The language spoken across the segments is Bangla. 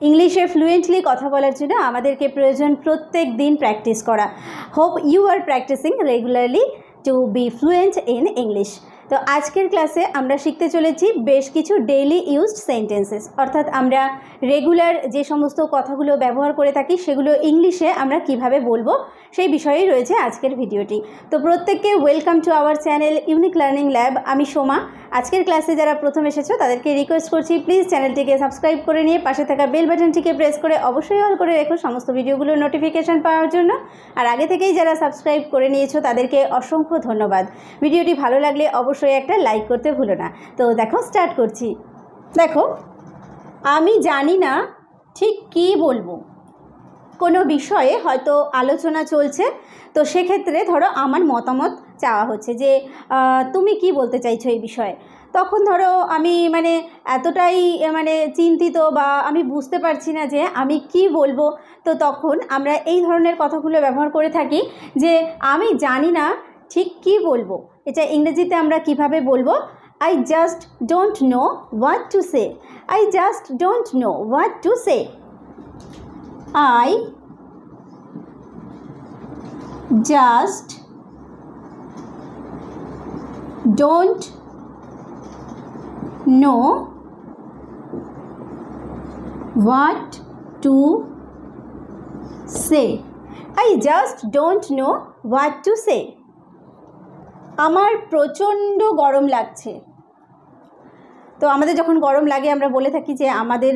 ইংলিশে ফ্লুয়েন্টলি কথা বলার জন্য আমাদেরকে প্রয়োজন প্রত্যেক দিন প্র্যাকটিস করা। Hope you are practising regularly to be fluent in English. তো আজকের ক্লাসে আমরা শিখতে চলেছি বেশ কিছু ডেইলি ইউজড সেন্টেন্সেস, অর্থাৎ আমরা রেগুলার যে সমস্ত কথাগুলো ব্যবহার করে থাকি সেগুলো ইংলিশে আমরা কিভাবে বলবো সেই বিষয়েই রয়েছে আজকের ভিডিওটি। তো প্রত্যেককে welcome to our channel unique learning lab. আমি সোমা। আজকের ক্লাসে যারা প্রথম এসেছো তাদেরকে রিকোয়েস্ট করছি প্লিজ চ্যানেলটিকে সাবস্ক্রাইব করে নিয়ে পাশে থাকা বেল বাটনটিকে প্রেস করে অবশ্যই অল করে রেখো সমস্ত ভিডিওগুলোর নোটিফিকেশান পাওয়ার জন্য। আর আগে থেকেই যারা সাবস্ক্রাইব করে নিয়েছো তাদেরকে অসংখ্য ধন্যবাদ। ভিডিওটি ভালো লাগলে অবশ্যই একটা লাইক করতে ভুলো না। তো দেখো স্টার্ট করছি। দেখো, আমি জানি না ঠিক কী বলবো। কোনো বিষয়ে হয়তো আলোচনা চলছে, তো সেক্ষেত্রে ধরো আমার মতামত চাওয়া হচ্ছে যে তুমি কি বলতে চাইছো এই বিষয়ে। তখন ধরো আমি এতটাই চিন্তিত বা আমি বুঝতে পারছি না যে আমি কি বলবো, তো তখন আমরা এই ধরনের কথাগুলো ব্যবহার করে থাকি যে আমি জানি না ঠিক কি বলবো। এটা ইংরেজিতে আমরা কিভাবে বলবো? I just don't know what to say. I just don't know what to say. I just don't know what to say. I just don't know what to say. আমার প্রচণ্ড গরম লাগছে। তো আমাদের যখন গরম লাগে আমরা বলে থাকি যে আমাদের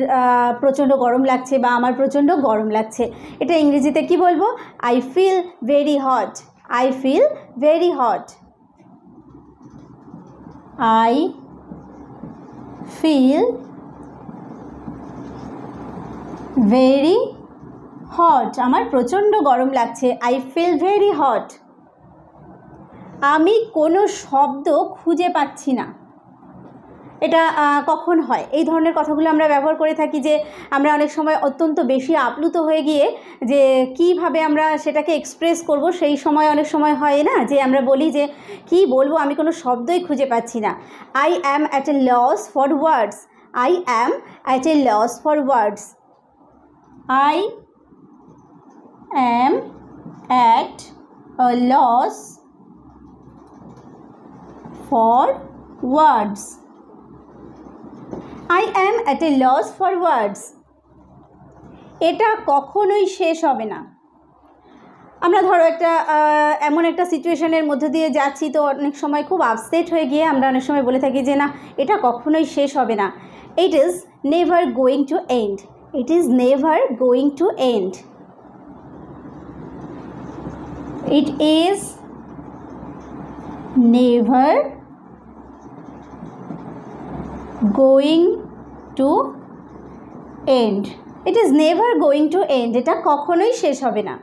প্রচণ্ড গরম লাগছে বা আমার প্রচণ্ড গরম লাগছে। এটা ইংরেজিতে কি বলবো? I feel very hot. I feel very hot. I feel very hot. আমার প্রচণ্ড গরম লাগছে। I feel very hot. আমি কোনো শব্দ খুঁজে পাচ্ছি না। এটা কখন হয়? এই ধরনের কথাগুলো আমরা ব্যবহার করে থাকি যে আমরা অনেক সময় অত্যন্ত বেশি আপ্লুত হয়ে গিয়ে যে কীভাবে আমরা সেটাকে এক্সপ্রেস করব সেই সময় অনেক সময় হয় না যে আমরা বলি যে কি বলবো, আমি কোনো শব্দই খুঁজে পাচ্ছি না। I am at a loss for words. I am at a loss for words. I am at a loss for words. I am at a loss for words. এটা কখনোই শেষ হবে না। আমরা ধরো এমন একটা সিচুয়েশনের মধ্যে দিয়ে যাচ্ছি, তো অনেক সময় খুব আপসেট হয়ে গিয়ে আমরা অনেক সময় বলে থাকি যে না, এটা কখনোই শেষ হবে না। It is never going to end. It is never going to end. It is never going to end. It is never going to end. এটা কখনোই শেষ হবে না।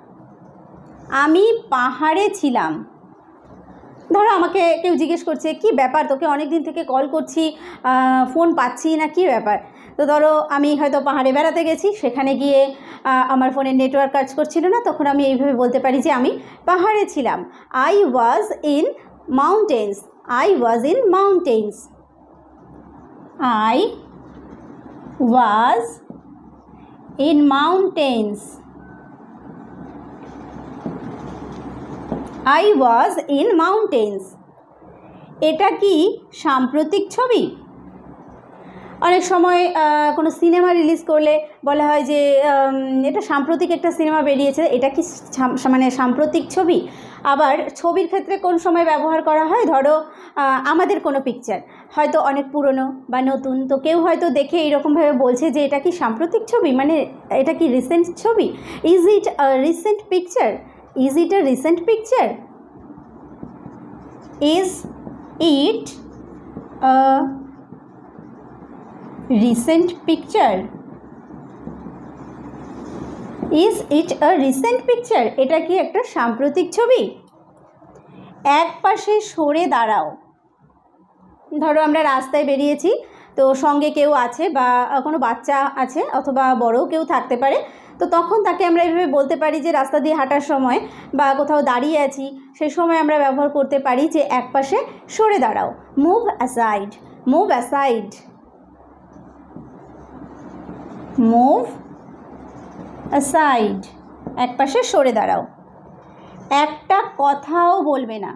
আমি পাহাড়ে ছিলাম। ধরো আমাকে কেউ জিজ্ঞেস করছে কি ব্যাপার, তোকে অনেক দিন থেকে কল করছি, ফোন পাচ্ছি না, কি ব্যাপার। তো ধরো আমি হয়তো পাহাড়ে বেড়াতে গেছি, সেখানে গিয়ে আমার ফোনের নেটওয়ার্ক কাজ করছিল না, তখন আমি এইভাবে বলতে পারি যে আমি পাহাড়ে ছিলাম। I was in mountains. I was in mountains. I was in mountains. I was in mountains. এটা কি সাম্প্রতিক ছবি? অনেক সময় কোনো সিনেমা রিলিজ করলে বলা হয় যে এটা সাম্প্রতিক একটা সিনেমা বেরিয়েছে, এটা কি সাম্প্রতিক ছবি? আবার ছবির ক্ষেত্রে কোন সময় ব্যবহার করা হয়? ধরো আমাদের কোনো পিকচার হয়তো অনেক পুরনো বা নতুন, তো কেউ হয়তো দেখে এইরকমভাবে বলছে যে এটা কি সাম্প্রতিক ছবি, এটা কি রিসেন্ট ছবি? Is it a recent picture? Is it a recent picture? Is it a recent picture? Is it a recent picture? এটা কি একটা সাম্প্রতিক ছবি? এক পাশে সরে দাঁড়াও। ধরো আমরা রাস্তায় বেরিয়েছি, তো সঙ্গে কেউ আছে বা কোনো বাচ্চা আছে অথবা বড়ও কেউ থাকতে পারে, তো তখন তাকে আমরা এইভাবে বলতে পারি যে রাস্তা দিয়ে হাঁটার সময় বা কোথাও দাঁড়িয়ে আছি সেই সময় আমরা ব্যবহার করতে পারি যে এক পাশে সরে দাঁড়াও। Move aside. Move aside. Move aside, এক পাশে সরে দাঁড়াও। একটা কথাও বলবে না,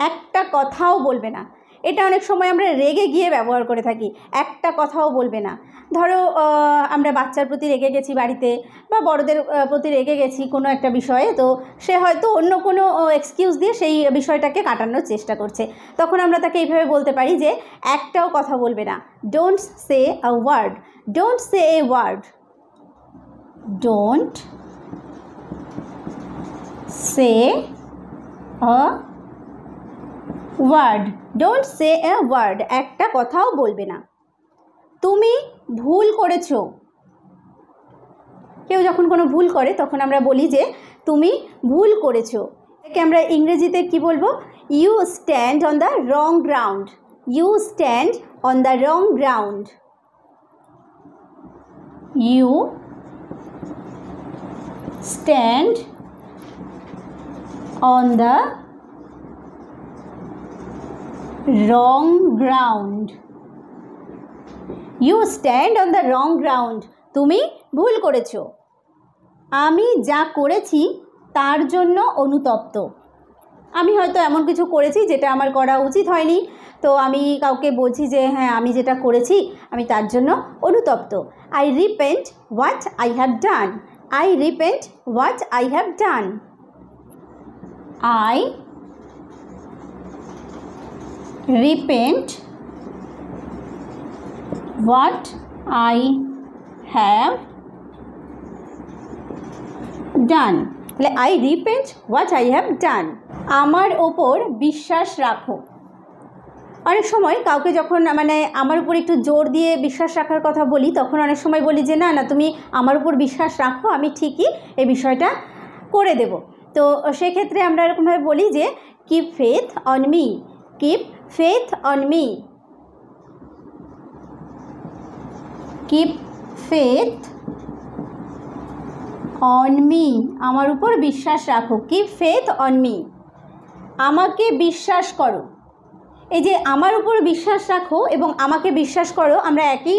একটা কথাও বলবে না। এটা অনেক সময় আমরা রেগে গিয়ে ব্যবহার করে থাকি, একটা কথাও বলবে না। ধরো আমরা বাচ্চার প্রতি রেগে গেছি বাড়িতে, বা বড়দের প্রতি রেগে গেছি কোনো একটা বিষয়ে, তো সে হয়তো অন্য কোনো এক্সকিউজ দিয়ে সেই বিষয়টাকে কাটানোর চেষ্টা করছে। তখন আমরা তাকে এইভাবে বলতে পারি যে একটাও কথা বলবে না। Don't say a word, don't say a word, don't say a word, don't say a word, একটা কথাও বলবে না। তুমি ভুল করেছো। কেউ যখন কোনো ভুল করে তখন আমরা বলি যে তুমি ভুল করেছো। একে আমরা ইংরেজিতে কি বলবো? You stand on the wrong ground, you stand on the wrong ground, you stand on the wrong ground, you stand on the wrong ground, তুমি ভুল করেছো। আমি যা করেছি তার জন্য অনুতপ্ত। আমি হয়তো এমন কিছু করেছি যেটা আমার করা উচিত হয়নি, তো আমি কাউকে বলছি যে হ্যাঁ আমি যেটা করেছি আমি তার জন্য অনুতপ্ত। I repent what I have done, I repent what I have done, I repent what I have done. তাহলে I repent what I have done. আমার ওপর বিশ্বাস রাখো। অনেক সময় কাউকে যখন মানে আমার উপর একটু জোর দিয়ে বিশ্বাস রাখার কথা বলি, তখন অনেক সময় বলি যে না না তুমি আমার উপর বিশ্বাস রাখো, আমি ঠিকই এই বিষয়টা করে দেব। তো সেক্ষেত্রে আমরা এরকমভাবে বলি যে keep faith on me, keep faith on me, keep faith on me, আমার উপর বিশ্বাস রাখো, কিপ ফেথ অন মি। আমাকে বিশ্বাস করো। এই যে আমার উপর বিশ্বাস রাখো এবং আমাকে বিশ্বাস করো, আমরা একই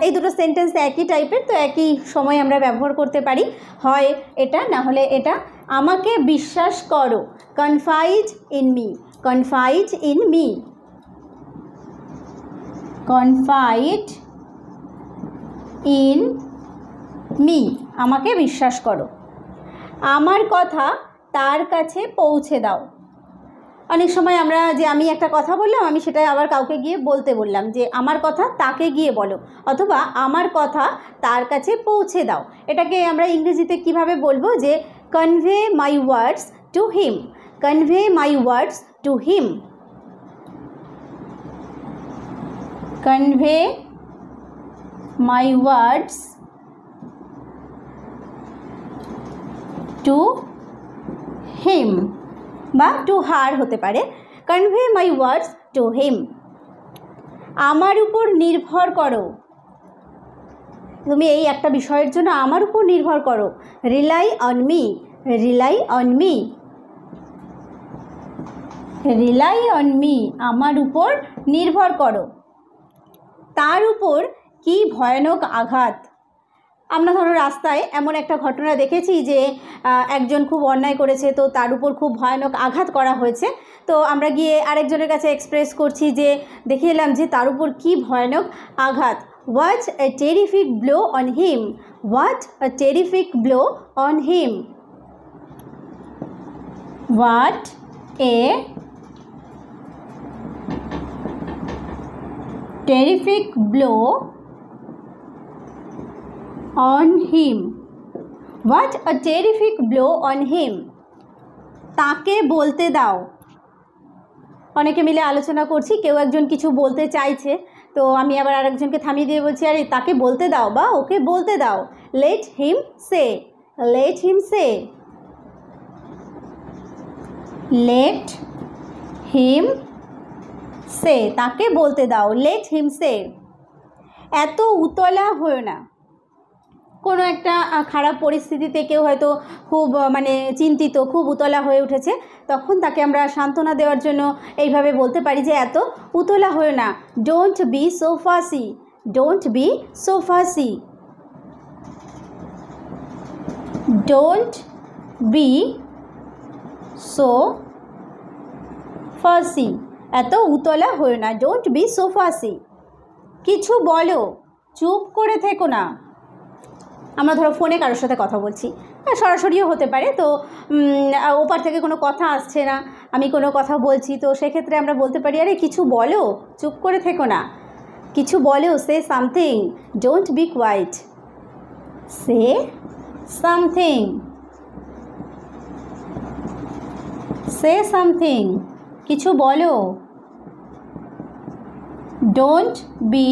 এই দুটো সেন্টেন্স একই টাইপের, তো একই সময় আমরা ব্যবহার করতে পারি, হয় এটা না হলে এটা। আমাকে বিশ্বাস করো, confide in me, confide in me, confide in me, আমাকে বিশ্বাস করো। আমার কথা তার কাছে পৌঁছে দাও। অনেক সময় আমরা যে আমি একটা কথা বললাম, আমি সেটা আবার কাউকে গিয়ে বলতে বললাম যে আমার কথা তাকে গিয়ে বলো, অথবা আমার কথা তার কাছে পৌঁছে দাও। এটাকে আমরা ইংরেজিতে কিভাবে বলবো? যে convey my words to him, convey my words to him, convey my words to him, বা টু হার হতে পারে, convey my words to him. আমার উপর নির্ভর করো, তুমি এই একটা বিষয়ের জন্য আমার উপর নির্ভর করো, rely on me, rely on me, rely on me, আমার উপর নির্ভর করো। তার উপর কি ভয়ানক আঘাত। আমরা ধরো রাস্তায় এমন একটা ঘটনা দেখেছি যে একজন খুব অন্যায় করেছে, তো তার উপর খুব ভয়ানক আঘাত করা হয়েছে, তো আমরা গিয়ে আরেকজনের কাছে এক্সপ্রেস করছি যে দেখে এলাম যে তার উপর কী ভয়ানক আঘাত। What a terrific blow on him, what a terrific blow on him, what a terrific blow on him, what a terrific blow on him। তাকে বলতে দাও। অনেকে মিলে আলোচনা করছি, কেউ একজন কিছু বলতে চাইছে, তো আমি আবার আরেকজনকে থামিয়ে দিয়ে বলছি আরে তাকে বলতে দাও বা ওকে বলতে দাও, let him say, let him say, let him say, তাকে বলতে দাও, let him say। এত উতলা হয়ো না। কোনো একটা খারাপ পরিস্থিতিতে কেউ হয়তো খুব মানে চিন্তিত, খুব উতলা হয়ে উঠেছে, তখন তাকে আমরা সান্ত্বনা দেওয়ার জন্য এইভাবে বলতে পারি যে এত উতলা হয়ো না, don't be so fussy, don't be so fussy, don't be so fussy, এত উতলা হয়ে না। Don't be so fussy. কিছু বলো, চুপ করে থেকো না। আমরা ধরো ফোনে কারোর সাথে কথা বলছি, সরাসরিও হতে পারে, তো ওপার থেকে কোনো কথা আসছে না, আমি কোনো কথা বলছি, তো সেক্ষেত্রে আমরা বলতে পারি আরে কিছু বলো, চুপ করে থেকো না। কিছু বলো, say something, don't be quiet. Say something, say something, কিছু বলো। ডোন্ট বি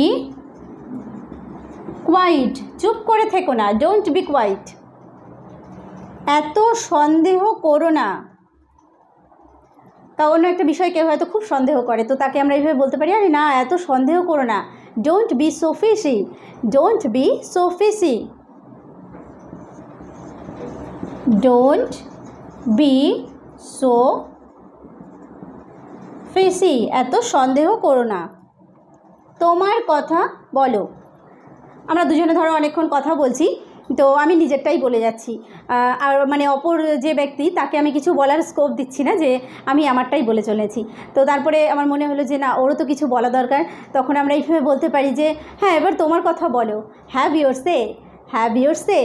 কোয়াইট, চুপ করে থেকো না, ডোন্ট বি কোয়াইট। এত সন্দেহ করো না। তা অন্য একটা বিষয় কেউ হয়তো খুব সন্দেহ করে, তো তাকে আমরা এইভাবে বলতে পারি আরে না এত সন্দেহ করো না, don't be so fishy, don't be so fishy. Don't be so fishy, এত সন্দেহ করো না। তোমার কথা বলো। আমরা দুজনে ধরো অনেকক্ষণ কথা বলছি, তো আমি নিজেরটাই বলে যাচ্ছি, আর মানে অপর যে ব্যক্তি তাকে আমি কিছু বলার স্কোপ দিচ্ছি না, যে আমি আমারটাই বলে চলেছি। তো তারপরে আমার মনে হলো যে না, ওরও তো কিছু বলা দরকার, তখন আমরা এইভাবে বলতে পারি যে হ্যাঁ এবার তোমার কথা বলো। Have your say, have your say,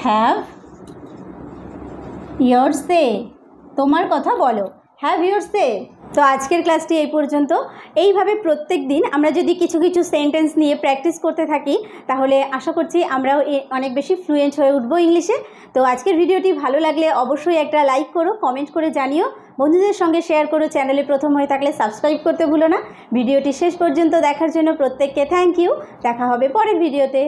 have your say, তোমার কথা বলো, হ্যাভ ইয়োর সে। তো আজকের ক্লাসটি এই পর্যন্ত। এইভাবে প্রত্যেক দিন আমরা যদি কিছু কিছু সেন্টেন্স নিয়ে প্র্যাকটিস করতে থাকি, তাহলে আশা করছি আমরাও অনেক বেশি ফ্লুয়েন্ট হয়ে উঠবো ইংলিশে। তো আজকের ভিডিওটি ভালো লাগলে অবশ্যই একটা লাইক করো, কমেন্ট করে জানিও, বন্ধুদের সঙ্গে শেয়ার করো, চ্যানেলে প্রথম হয়ে থাকলে সাবস্ক্রাইব করতে ভুলো না। ভিডিওটি শেষ পর্যন্ত দেখার জন্য প্রত্যেককে থ্যাংক ইউ। দেখা হবে পরের ভিডিওতে।